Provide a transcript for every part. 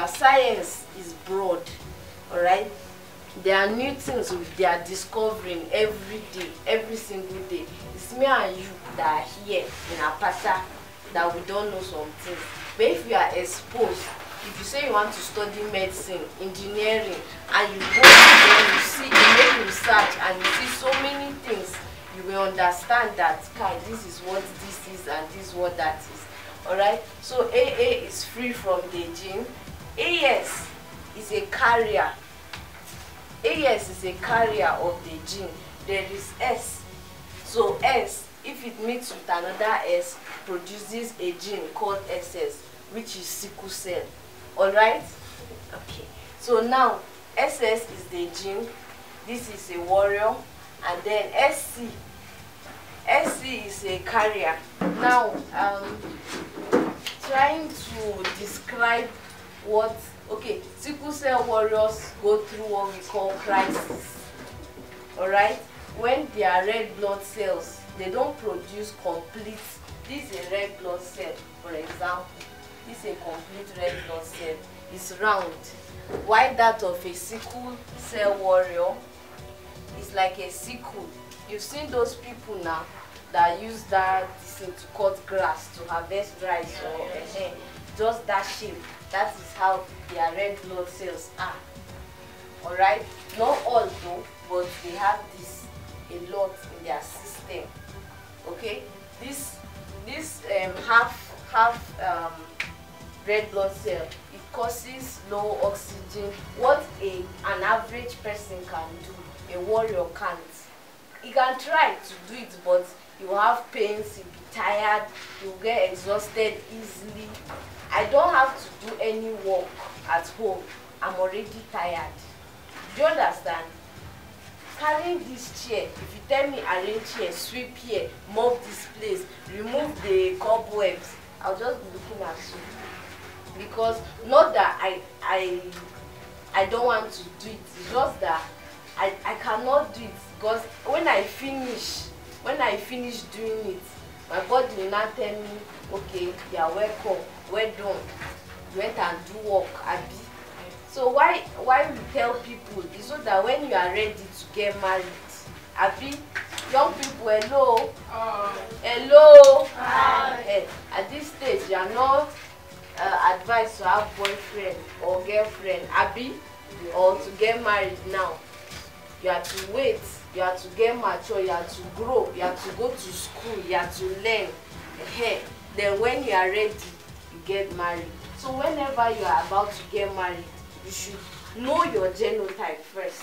Science is broad, all right? There are new things they are discovering every day, every single day. It's me and you that are here in Apata that we don't know some things. But if you are exposed, if you say you want to study medicine, engineering, and you go there, you see, you make research, and you see so many things, you will understand that, Kai, this is what this is, and this is what that is. All right? So AA is free from the gene. AS is a carrier. AS is a carrier of the gene. There is S. So S, if it meets with another S, produces a gene called SS, which is sickle cell. Alright? Okay. So now SS is the gene. This is a warrior. And then SC. SC is a carrier. Now trying to describe what, okay, sickle cell warriors go through what we call crisis. Alright? When their red blood cells, they don't produce complete. This is a red blood cell, for example. This is a complete red blood cell. It's round. While that of a sickle cell warrior is like a sickle. You've seen those people now that use that thing to cut grass, to harvest rice, or just that shape. That is how their red blood cells are. Alright? Not all though, but they have this a lot in their system. Okay? This half red blood cell, it causes low oxygen. What an average person can do, a warrior can't. He can try to do it, but you will have pains, you'll be tired, you'll get exhausted easily. I don't have to do any work at home. I'm already tired. Do you understand? Carrying this chair, if you tell me arrange here, sweep here, mop this place, remove the cobwebs, I'll just be looking at you. Because not that I don't want to do it, it's just that I cannot do it, because when I finish doing it, my body will not tell me, okay, you are welcome, well done, you went and do work, Abi. So why we tell people is so that when you are ready to get married, Abi, young people, hello, hello, at this stage you are not advised to have boyfriend or girlfriend, Abi, or to get married now. You have to wait, you have to get mature, you have to grow, you have to go to school, you have to learn. Then when you are ready, you get married. So whenever you are about to get married, you should know your genotype first.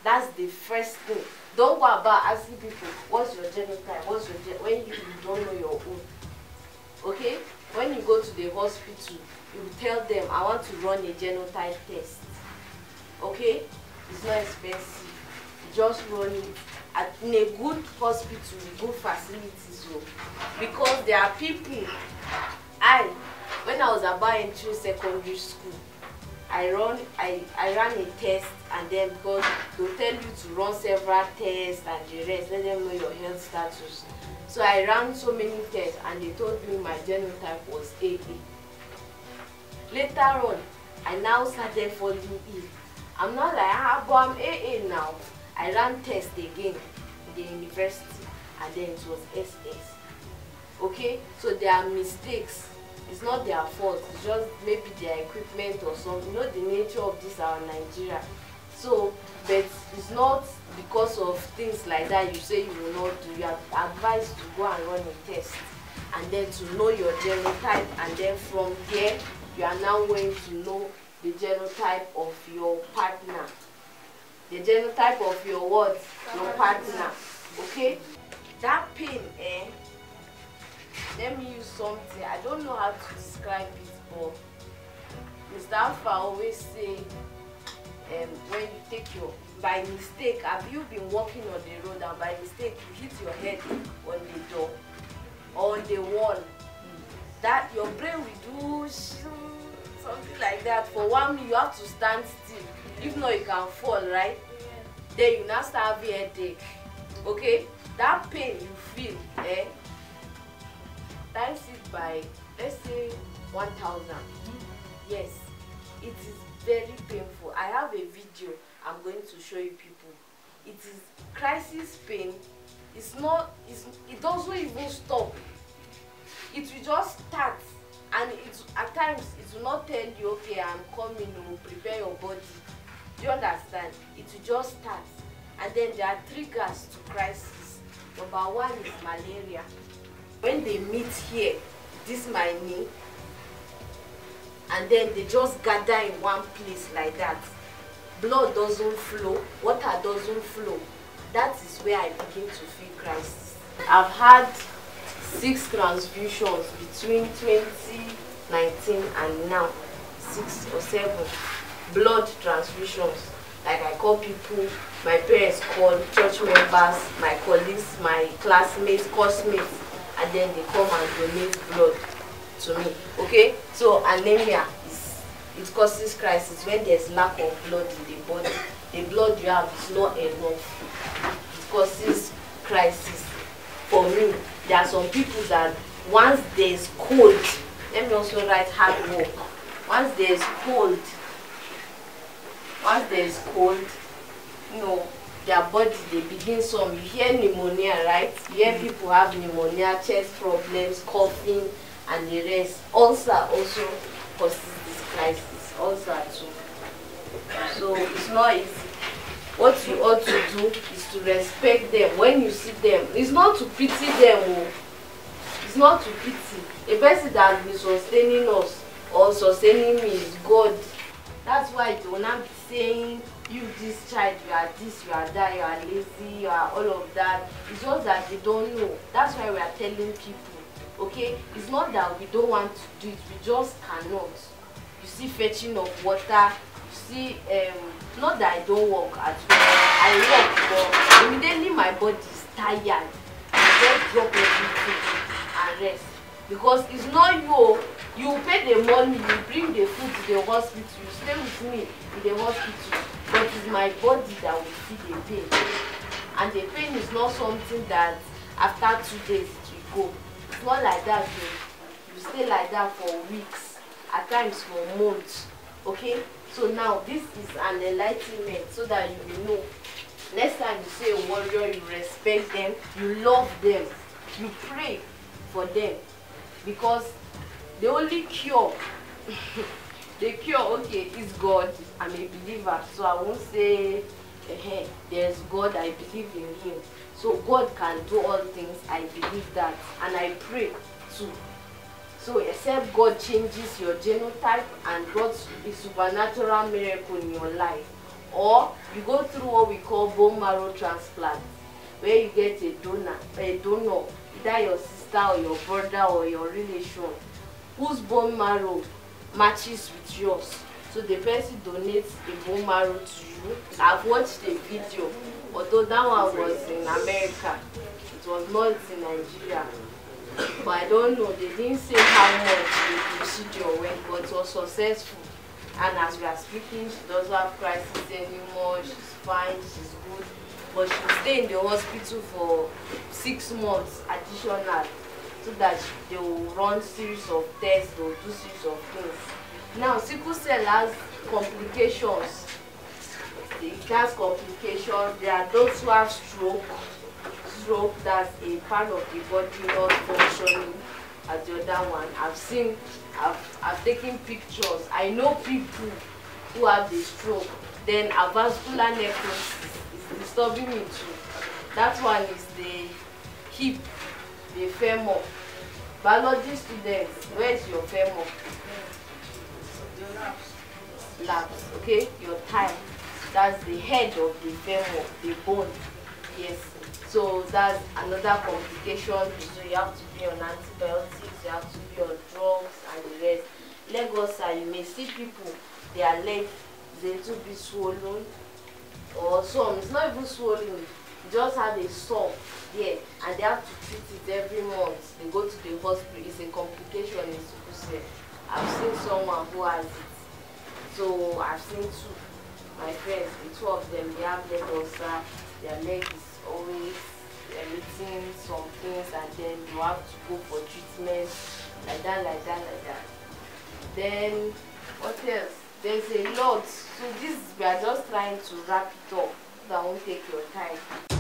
That's the first thing. Don't go about asking people, what's your genotype, what's your when you don't know your own. Okay? When you go to the hospital, you tell them, I want to run a genotype test. Okay? It's not expensive. Just run it in a good hospital with good facilities. Because there are people, when I was about entering secondary school, I ran a test, and then because they'll tell you to run several tests and the rest, let them know your health status. So I ran so many tests, and they told me my genotype was AA. Later on, I now started falling ill. I'm not like, but I'm AA now. I ran test again in the university, and then it was SS. Okay, so there are mistakes It's not their fault, it's just maybe their equipment or something. You know the nature of this our Nigeria. So, but it's not because of things like that you say you will not do. You are advised to go and run a test and then to know your genotype, and then from there you are now going to know the genotype of your partner. The genotype of your what? Your partner. Okay? That pain, let me use something. I don't know how to describe it, but Mr. Alpha always say when you take your, by mistake, have you been walking on the road and by mistake you hit your head on the door or on the wall, that your brain will do something like that. For 1 minute you have to stand still, if not you can fall, right? Then you now start having headache. Okay, that pain you feel, times it by, let's say 1,000. Yes, it is very painful. I have a video I'm going to show you people. It is crisis pain. It's not, it doesn't even stop. It will just start, and at times it will not tell you, okay, I'm coming, prepare your body. Do you understand? It will just start, and then there are triggers to crisis. Number 1 is malaria. When they meet here, this is my knee, and then they just gather in one place like that. Blood doesn't flow, water doesn't flow. That is where I begin to feel crisis. I've had 6 transfusions between 2019 and now, 6 or 7 blood transfusions. Like I call people, my parents call, church members, my colleagues, my classmates, classmates, and then they come and donate blood to me. Okay, so anemia it causes crisis when there's lack of blood in the body. The blood you have is not enough. It causes crisis. For me, there are some people that once there's cold, let me also write hard work. Once there's cold, you know, their body, they begin some, you hear pneumonia, right? You hear people have pneumonia, chest problems, coughing, and the rest. Ulcer also causes this crisis, ulcer too. So it's not easy. What you ought to do is to respect them. When you see them, it's not to pity them. It's not to pity. The person that has been sustaining us or sustaining me is God. That's why they will not be saying, you this child, you are this, you are that, you are lazy, you are all of that. It's just that they don't know. That's why we are telling people, okay? It's not that we don't want to do it, we just cannot. You see fetching of water, you see, not that I don't work at all. I work, but immediately my body is tired. I just drop everything and rest. Because it's not you pay the money, you bring the food to the hospital, you stay with me in the hospital, but it's my body that will feel the pain. And the pain is not something that after 2 days it will go. It's not like that. You stay like that for weeks, at times for months. Okay? So now this is an enlightenment so that you will know. Next time you see a warrior, you respect them, you love them, you pray for them. Because the only cure, the cure, okay, is God. I'm a believer, so I won't say, there's God, I believe in Him. So God can do all things, I believe that, and I pray too. So except God changes your genotype and God's a supernatural miracle in your life, or you go through what we call bone marrow transplant, where you get a donor, either your sister or your brother or your relation, whose bone marrow matches with yours. So the person donates a bone marrow to you. I've watched a video, although that one was in America, it was not in Nigeria. But I don't know, they didn't say how much the procedure went, but it was successful. And as we are speaking, she doesn't have crisis anymore, she's fine, she's good. But she'll stay in the hospital for 6 months additional, so that they will run series of tests, they will do series of things. Now, sickle cell has complications. It has complications. There are those who have stroke, that's a part of the body not functioning as the other one. I've taken pictures. I know people who have the stroke, then avascular necrosis is disturbing me too. That one is the hip, the femur. Biology students, where is your femur? Labs, okay? Your thigh. That's the head of the femur, the bone. Yes. So that's another complication. So you have to be on antibiotics, you have to be on drugs and the rest. Leg ulcer, you may see people, their leg is a little bit swollen, or some it's not even swollen, you just have a sore there, and they have to treat it every month. They go to the hospital. It's a complication in Supercell. I've seen someone who has it. So I've seen two. My friends, the two of them, they have leg ulcer. Their leg is always emitting some things, and then you have to go for treatment, like that. Then what else? There's a lot. So this, we are just trying to wrap it up so that won't take your time.